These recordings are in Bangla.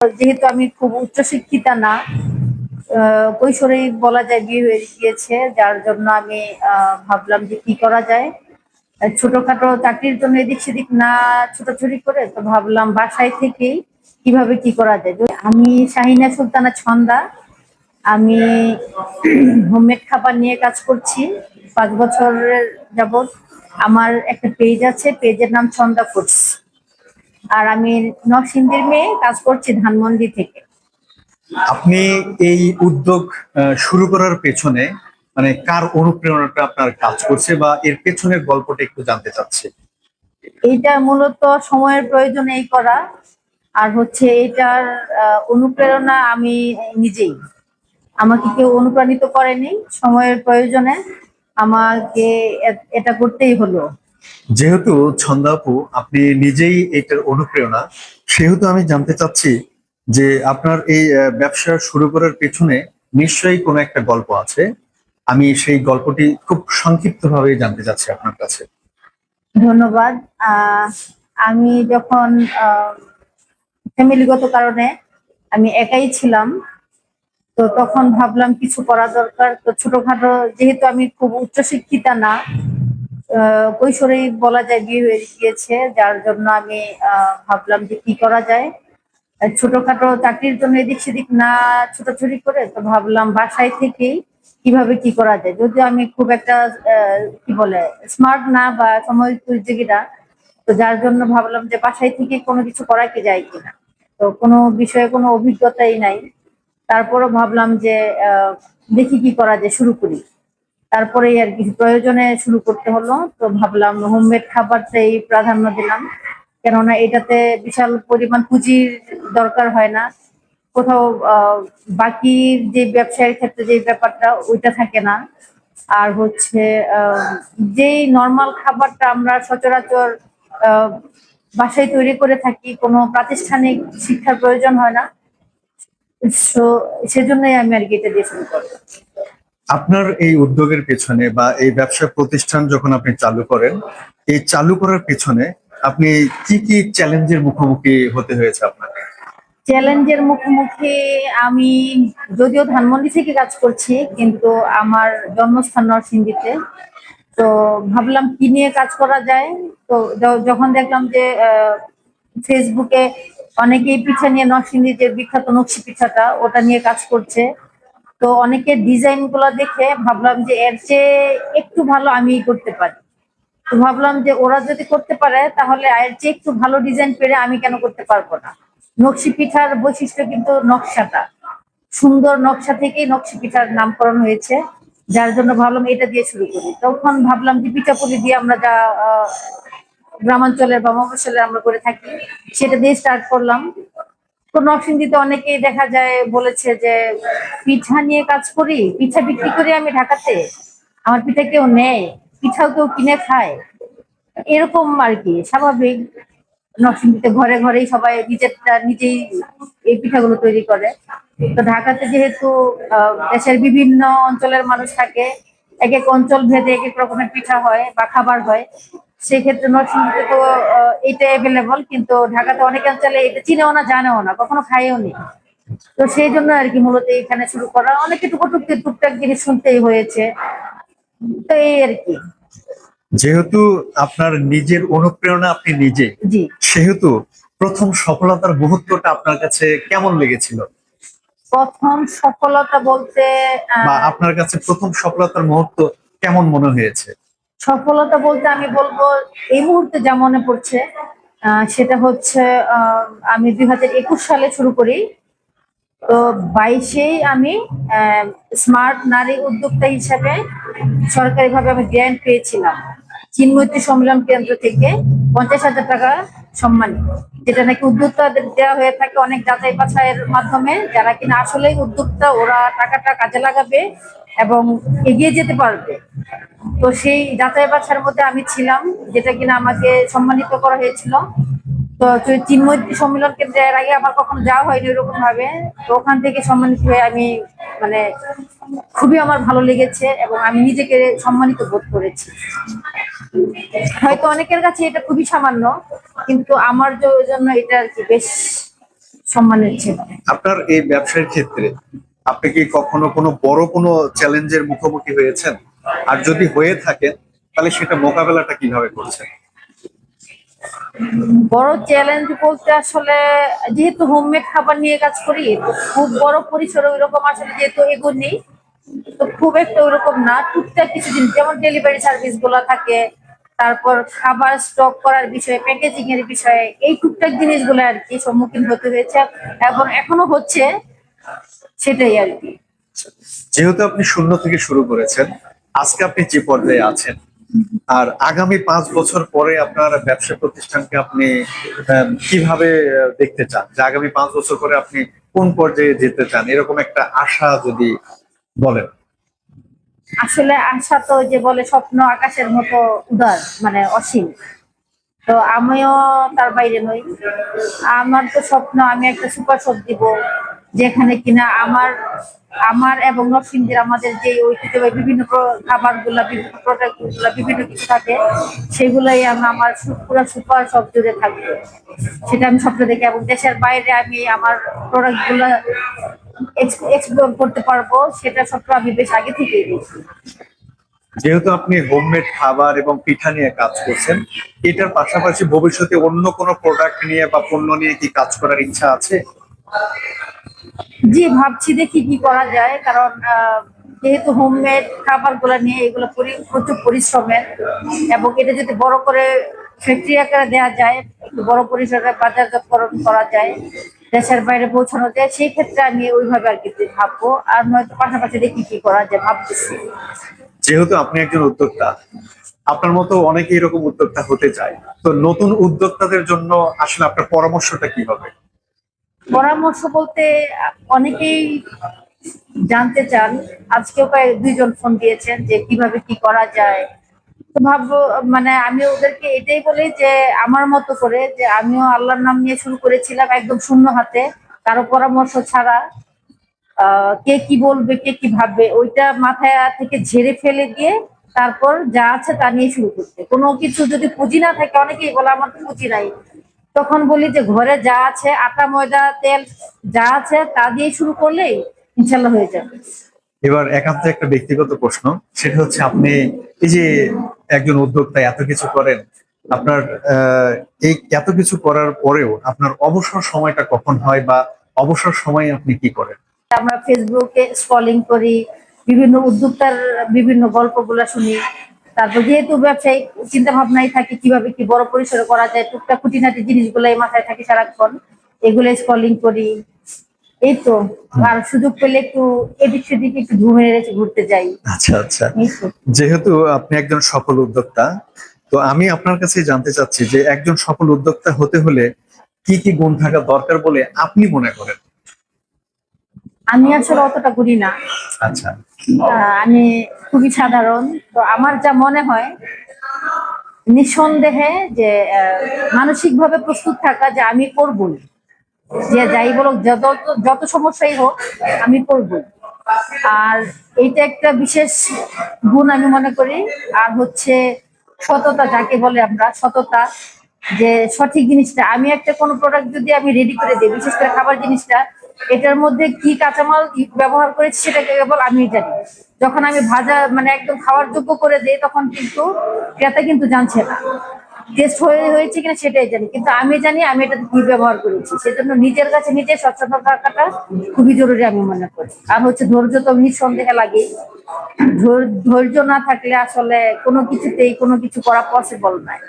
যেহেতু আমি খুব উচ্চশিক্ষিতা না, কৈশোরেই বলা যায় বিয়ে হয়ে গিয়েছে, যার জন্য আমি ভাবলাম যে কি করা যায়। ছোটখাটো চাকরির জন্য এদিক সেদিক না ছোটাছুটি করে তো ভাবলাম বাসায় থেকেই কিভাবে কি করা যায়। আমি শাহিনা সুলতানা ছন্দা। আমি হোমমেড খাবার নিয়ে কাজ করছি 5 বছরের যাবত। আমার একটা পেজ আছে, পেজের নাম ছন্দা ফুডস। আর আমি নরসিংদীর মেয়ে, কাজ করছি ধানমন্ডি থেকে। আপনি এই উদ্যোগ শুরু করার পেছনে মানে কার অনুপ্রেরণাটা আপনার কাজ করছে বা এর পেছনের গল্পটা একটু জানতে চাচ্ছি। এইটা মূলত সময়ের প্রয়োজনেই করা। আর হচ্ছে এটার অনুপ্রেরণা আমি নিজেই। আমাকে কেউ অনুপ্রাণিত করেনি, সময়ের প্রয়োজনে আমাকে এটা করতেই হলো। যেহেতু ছন্দা আপু আপনি নিজেই এটার অনুপ্রেরণা, সেহেতু আমি জানতে চাচ্ছি যে আপনার এই ব্যবসা শুরু করার পেছনে নিশ্চয়ই কোনো একটা গল্প আছে। আমি সেই গল্পটি খুব সংক্ষিপ্তভাবে জানতে চাচ্ছি আপনার কাছে। ধন্যবাদ। আমি যখন ফ্যামিলিগত কারণে আমি একাই ছিলাম, তো তখন ভাবলাম কিছু করা দরকার। তো ছোটখাটো, যেহেতু আমি খুব উচ্চশিক্ষিতা না, কৈশোরেই বলা যায় বিয়ে হয়ে গিয়েছে, যার জন্য আমি ভাবলাম যে কি করা যায়। ছোটখাটো চাকরির জন্য এদিক সেদিক না ছোটাছুটি করে তো ভাবলাম বাসায় থেকেই কিভাবে কি করা যায়। যদিও আমি খুব একটা কি বলে স্মার্ট না বা সময় উপযোগী না, তো যার জন্য ভাবলাম যে বাসায় থেকে কোনো কিছু করা কি যায় কিনা। তো কোনো বিষয়ে কোনো অভিজ্ঞতাই নাই, তারপরও ভাবলাম যে দেখি কি করা যায়, শুরু করি। তারপরেই আর কি প্রয়োজনে শুরু করতে হলো। তো ভাবলাম হোমমেড খাবারটাই প্রাধান্য দিলাম, কেননা এটাতে বিশাল পরিমাণ পুঁজির দরকার হয় না। কোথাও বাকি যে ব্যবসায়ের ক্ষেত্রে যে ব্যাপারটা ওইটা থাকে না। আর হচ্ছে যেই নর্মাল খাবারটা আমরা সচরাচর আহ, বাসায় তৈরি করে থাকি, কোনো প্রাতিষ্ঠানিক শিক্ষার প্রয়োজন হয় না। সেজন্যই আমি আর কি এটা দিয়ে শুরু করলাম। আপনার এই উদ্যোগের পেছনে বা এই ব্যবসা প্রতিষ্ঠান যখন আপনি চালু করেন, এই চালু করার পেছনে আপনি কি কি চ্যালেঞ্জের মুখোমুখি হতে হয়েছে আপনাকে? চ্যালেঞ্জের মুখোমুখি আমি, যদিও ধানমন্ডি থেকে কাজ করছি, কিন্তু আমার জন্মস্থান নরসিংদীতে। তো ভাবলাম কি নিয়ে কাজ করা যায়। তো যখন দেখলাম যে ফেসবুকে অনেকেই পিঠা নিয়ে, নরসিংদীর যে বিখ্যাত নকশি পিঠাটা ওটা নিয়ে কাজ করছে, তো অনেকের ডিজাইন গুলো দেখে ভাবলাম যে এর চেয়ে একটু ভালো আমি করতে পারি। তো ভাবলাম যে ওরা যদি করতে পারে তাহলে এর চেয়ে একটু ভালো ডিজাইন পেরে আমি কেন করতে পারবো না। নকশি পিঠার বৈশিষ্ট্য কিন্তু নকশাটা সুন্দর, নকশা থেকেই নকশি পিঠার নামকরণ হয়েছে, যার জন্য ভাবলাম এটা দিয়ে শুরু করি। তখন ভাবলাম যে পিঠাপুলি দিয়ে আমরা যা গ্রামাঞ্চলের বা মফস্বলে আমরা করে থাকি সেটা দিয়ে স্টার্ট করলাম। তো নরসিংদীতে অনেকেই দেখা যায় বলেছে যে পিঠা নিয়ে কাজ করি, পিঠা বিক্রি করি আমি ঢাকাতে, আমার পিঠা কেউ নেয়, পিঠাও কেউ কিনে খায়, এরকম আর কি স্বাভাবিক। নরসিংদীতে ঘরে ঘরেই সবাই নিজেরটা নিজেই এই পিঠাগুলো তৈরি করে। তো ঢাকাতে যেহেতু দেশের বিভিন্ন অঞ্চলের মানুষ থাকে, এক এক অঞ্চল ভেদে এক এক রকমের পিঠা হয় বা খাবার হয়, সেক্ষেত্রে নরসিংদীতে তো এটা অ্যাভেলেবল, কিন্তু ঢাকাতে অনেক অঞ্চলে এটা চিনেও না, জানেও না, কখনো খাইও নি। তো সেই জন্য আর কি মূলত এখানে শুরু করা। অনেকে টুকটাক জিনিস শুনতেই হয়েছে, তো এই আর কি। যেহেতু আপনার নিজের অনুপ্রেরণা আপনি নিজে, জি। সেহেতু প্রথম সফলতার মুহূর্তটা আপনার কাছে কেমন লেগেছিল? প্রথম সফলতা বলতে বা আহ আপনার কাছে প্রথম সফলতার মুহূর্ত কেমন মনে হয়েছে? সফলতা বলতে আমি বলবো এই মুহূর্তে যা মনে পড়ছে সেটা হচ্ছে আহ, আমি 2021 সালে শুরু করি। তো 22-এ আমি স্মার্ট নারী উদ্যোক্তা হিসেবে সরকারিভাবে আমি গ্র্যান্ট পেয়েছিলাম চিন্ময়ী সম্মেলন কেন্দ্র থেকে, 50,000 টাকা সম্মানিত, যেটা নাকি উদ্যোক্তাদের দেওয়া হয়ে থাকে অনেক যাচাই বাছাইয়ের মাধ্যমে, যারা কিনা আসলেই উদ্যোক্তা, ওরা টাকাটা কাজে লাগাবে এবং এগিয়ে যেতে পারবে। তো সেই যাচাই বাছাইয়ের মধ্যে আমি ছিলাম, যেটা কিনা আমাকে সম্মানিত করা হয়েছিল। তো চিন্ময়ী সম্মেলন কেন্দ্রে এর আগে আমার কখনো যাওয়া হয়নি ওরকম ভাবে। তো ওখান থেকে সম্মানিত হয়ে আমি মানে খুবই আমার ভালো লেগেছে এবং আমি নিজেকে সম্মানিত বোধ করেছি। হয়তো অনেকের কাছে এটা খুবই সামান্য, কিন্তু আমার জন্য এটা আর কি বেশ সম্মানের ছিল। আপনার এই ব্যবসার ক্ষেত্রে আপনি কি কখনো কোনো চ্যালেঞ্জের মুখোমুখি হয়েছেন? আর যদি হয়ে থাকেন তাহলে সেটা মোকাবেলাটা কিভাবে করছেন? বড় চ্যালেঞ্জ বলতে আসলে যেহেতু হোমমেড খাবার নিয়ে কাজ করি, তো খুব বড় পরিসরে ওইরকম আসলে যেহেতু এগোনি, তো খুব একটা ওইরকম না। টুকটাক কিছু জিনিস যেমন ডেলিভারি সার্ভিস গুলা থাকে, তারপর খাবার স্টক করার বিষয়ে, প্যাকেজিং এর বিষয়ে, এই টুকটাক জিনিসগুলো আর কি সম্মুখীন হতে হয়েছে এবং এখনো হচ্ছে, সেটাই আর কি। যেহেতু আপনি শূন্য থেকে শুরু করেছেন, আজকে আপনি যে পর্যায়ে আছেন, আর আগামী 5 বছর পরে আপনার ব্যবসা প্রতিষ্ঠানকে আপনি কিভাবে দেখতে চান, যে আগামী 5 বছর পরে আপনি কোন পর্যায়ে যেতে চান, এরকম একটা আশা যদি বলেন। আসলে আশা তো যে বলে স্বপ্ন আকাশের মতো উদার, মানে অসীম। তো আমিও তার বাইরে নই। আমার তো স্বপ্ন আমি একটা সুপার শপ দিব, যেখানে কিনা আমার আমার এবং নরসিংদীর আমাদের যে ঐতিহ্যবাহী বিভিন্ন খাবার গুলা, বিভিন্ন প্রোডাক্ট গুলা, বিভিন্ন কিছু থাকে, সেগুলাই আমি আমার পুরো সুপার শপ জুড়ে থাকবে, সেটা আমি স্বপ্ন দেখি। এবং দেশের বাইরে আমি আমার প্রোডাক্ট গুলা এক্সপ্লোর করতে পারবো, সেটা স্বপ্ন আমি বেশ আগে থেকেই দেখি। যেহেতু আপনি হোমমেড খাবার এবং পিঠা নিয়ে কাজ করছেন, এটার পাশাপাশি ভবিষ্যতে অন্য কোনো প্রোডাক্ট নিয়ে বা পণ্য নিয়ে কি কাজ করার ইচ্ছা আছে? জি, ভাবছি দেখি কি করা যায়, কারণ যেহেতু হোমমেড খাবার গুলা নিয়ে এগুলো প্রচুর পরিশ্রমের, এবং এটা যদি বড় করে ফ্যাক্টরি আকারে দেওয়া যায়, একটু বড় পরিসরে বাজারজাতকরণ করা যায়, দেশের বাইরে পৌঁছানো যায়, সেই ক্ষেত্রে আমি ওইভাবে আর কি ভাববো। আর নয়তো পাশাপাশি দেখি কি করা যায় ভাবতেছি। যেহেতু আপনি একজন উদ্যোক্তা, আপনার মতো অনেকে এরকম উদ্যোক্তা হতে চায়, তো নতুন উদ্যোক্তাদের জন্য আসলে আপনার পরামর্শটা কি হবে? পরামর্শ বলতে অনেকেই জানতে চান, আজকেও প্রায় 2 জন ফোন দিয়েছেন যে কিভাবে কি করা যায়। তো ভাববো, মানে আমি ওদেরকে এটাই বলি যে আমার মতো করে, যে আমিও আল্লাহর নাম নিয়ে শুরু করেছিলাম একদম শূন্য হাতে, কারো পরামর্শ ছাড়া। কে কি বলবে, কে কি ভাববে, ওইটা মাথায় থেকে ঝেড়ে ফেলে দিয়ে তারপর যা আছে তা নিয়ে শুরু করতে। কোনো কিছু যদি পুঁজি না থাকে, অনেকেই বলে আমার তো পুঁজি নাই, তখন বলি যে ঘরে যা আছে, আটা ময়দা তেল যা আছে তা দিয়ে শুরু করলেই ইনশাল্লাহ হয়ে যাবে। এবার একান্ত একটা ব্যক্তিগত প্রশ্ন, সেটা হচ্ছে আপনি এই যে একজন উদ্যোক্তা এত কিছু করেন, আপনার এই এত কিছু করার পরেও আপনার অবসর সময়টা কখন হয়, বা অবসর সময়ে আপনি কি করেন? আমরা ফেসবুকে স্ক্রলিং করি, বিভিন্ন উদ্যোক্তার বিভিন্ন গল্পগুলো শুনি। তারপর যেহেতু ব্যবসায়িক চিন্তা ভাবনাই থাকে কিভাবে কি বড় পরিসরে করা যায়, টুকটাক খুঁটিনাটি জিনিসগুলাই মাথায় থাকে সারাক্ষণ, এগুলো স্ক্রলিং করি। এই তো। আর সুযোগ পেলে একটু এদিক সেদিক একটু ঘুরতে যাই। আচ্ছা আচ্ছা, এই তো। যেহেতু আপনি একজন সফল উদ্যোক্তা, তো আমি আপনার কাছে জানতে চাচ্ছি যে একজন সফল উদ্যোক্তা হতে হলে কি কি গুণ থাকা দরকার বলে আপনি মনে করেন? আমি আসলে অতটা করি না। আচ্ছা। আমি খুবই সাধারণ। তো আমার যা মনে হয়, নিঃসন্দেহে যে মানসিকভাবে প্রস্তুত থাকা, যে আমি করবই, যে যাই বলুক, যত যত সমস্যাই হোক আমি করবই। আর এইটা একটা বিশেষ গুণ আমি মনে করি। আর হচ্ছে সততা, যাকে বলে আমরা সততা, যে সঠিক জিনিসটা আমি একটা কোনো প্রোডাক্ট যদি আমি রেডি করে দিই, বিশেষ করে খাবার জিনিসটা, এটার মধ্যে কি কাঁচামাল ব্যবহার করেছি সেটা কেবল আমি জানি। যখন আমি ভাজা মানে একদম খাওয়ার যোগ্য করে দেই, তখন কিন্তু ক্রেতা কিন্তু জানছে না টেস্ট হয়েছে কিনা, সেটাই জানি, কিন্তু আমি জানি আমি এটা কি ব্যবহার করেছি। সেজন্য নিজের কাছে নিজে সচেতন থাকাটা খুবই জরুরি আমি মনে করি। আর হচ্ছে ধৈর্য তো নিঃসন্দেহে লাগে। ধৈর্য না থাকলে আসলে কোনো কিছুতেই কোনো কিছু করা পসিবল নয়।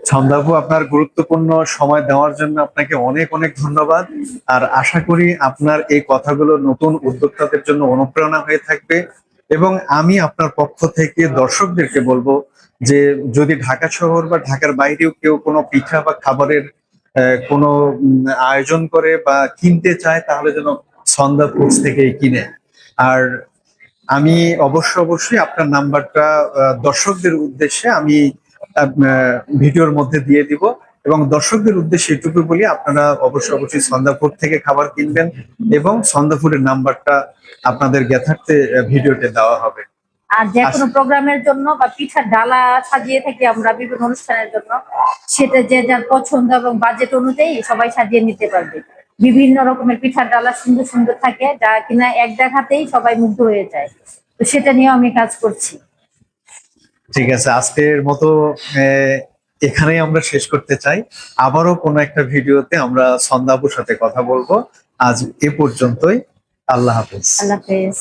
ছন্দাপু, আপনার গুরুত্বপূর্ণ সময় দেওয়ার জন্য আপনাকে অনেক অনেক ধন্যবাদ। আর আশা করি আপনার এই কথাগুলো নতুন উদ্যোক্তাদের জন্য অনুপ্রেরণা হয়ে থাকবে। এবং আমি আপনার পক্ষ থেকে দর্শকদেরকে বলবো যে যদি ঢাকা শহর বা ঢাকার বাইরেও কেউ কোনো পিঠা বা খাবারের কোনো আয়োজন করে বা কিনতে চায়, তাহলে যেন ছন্দা ফুডস থেকেই কিনে। আর আমি অবশ্যই আপনার নাম্বারটা দর্শকদের উদ্দেশ্যে আমি ভিডিওর মধ্যে দিয়ে দিব। এবং দর্শকদের উদ্দেশ্যে এটুকু বলি, আপনারা অবশ্যই সন্ধ্যাপুর থেকে খাবার কিনবেন, এবং সন্ধ্যাপুরের নাম্বারটা আপনাদের জ্ঞাতার্থে ভিডিওতে দেওয়া হবে। আর যে কোনো প্রোগ্রামের জন্য বা পিঠার ডালা সাজিয়ে থাকি আমরা বিভিন্ন অনুষ্ঠানের জন্য, সেটা যে যার পছন্দ এবং বাজেট অনুযায়ী সবাই সাজিয়ে নিতে পারবে। বিভিন্ন রকমের পিঠার ডালা সুন্দর সুন্দর থাকে, যা কিনা এক দেখাতেই সবাই মুগ্ধ হয়ে যায়। তো সেটা নিয়েও আমি কাজ করছি। ঠিক আছে, আজকের মতো এখানেই আমরা শেষ করতে চাই। আবারও কোনো একটা ভিডিওতে আমরা ছন্দা আপুর সাথে কথা বলবো। আজ এ পর্যন্তই। আল্লাহ হাফেজ। আল্লাহ হাফেজ।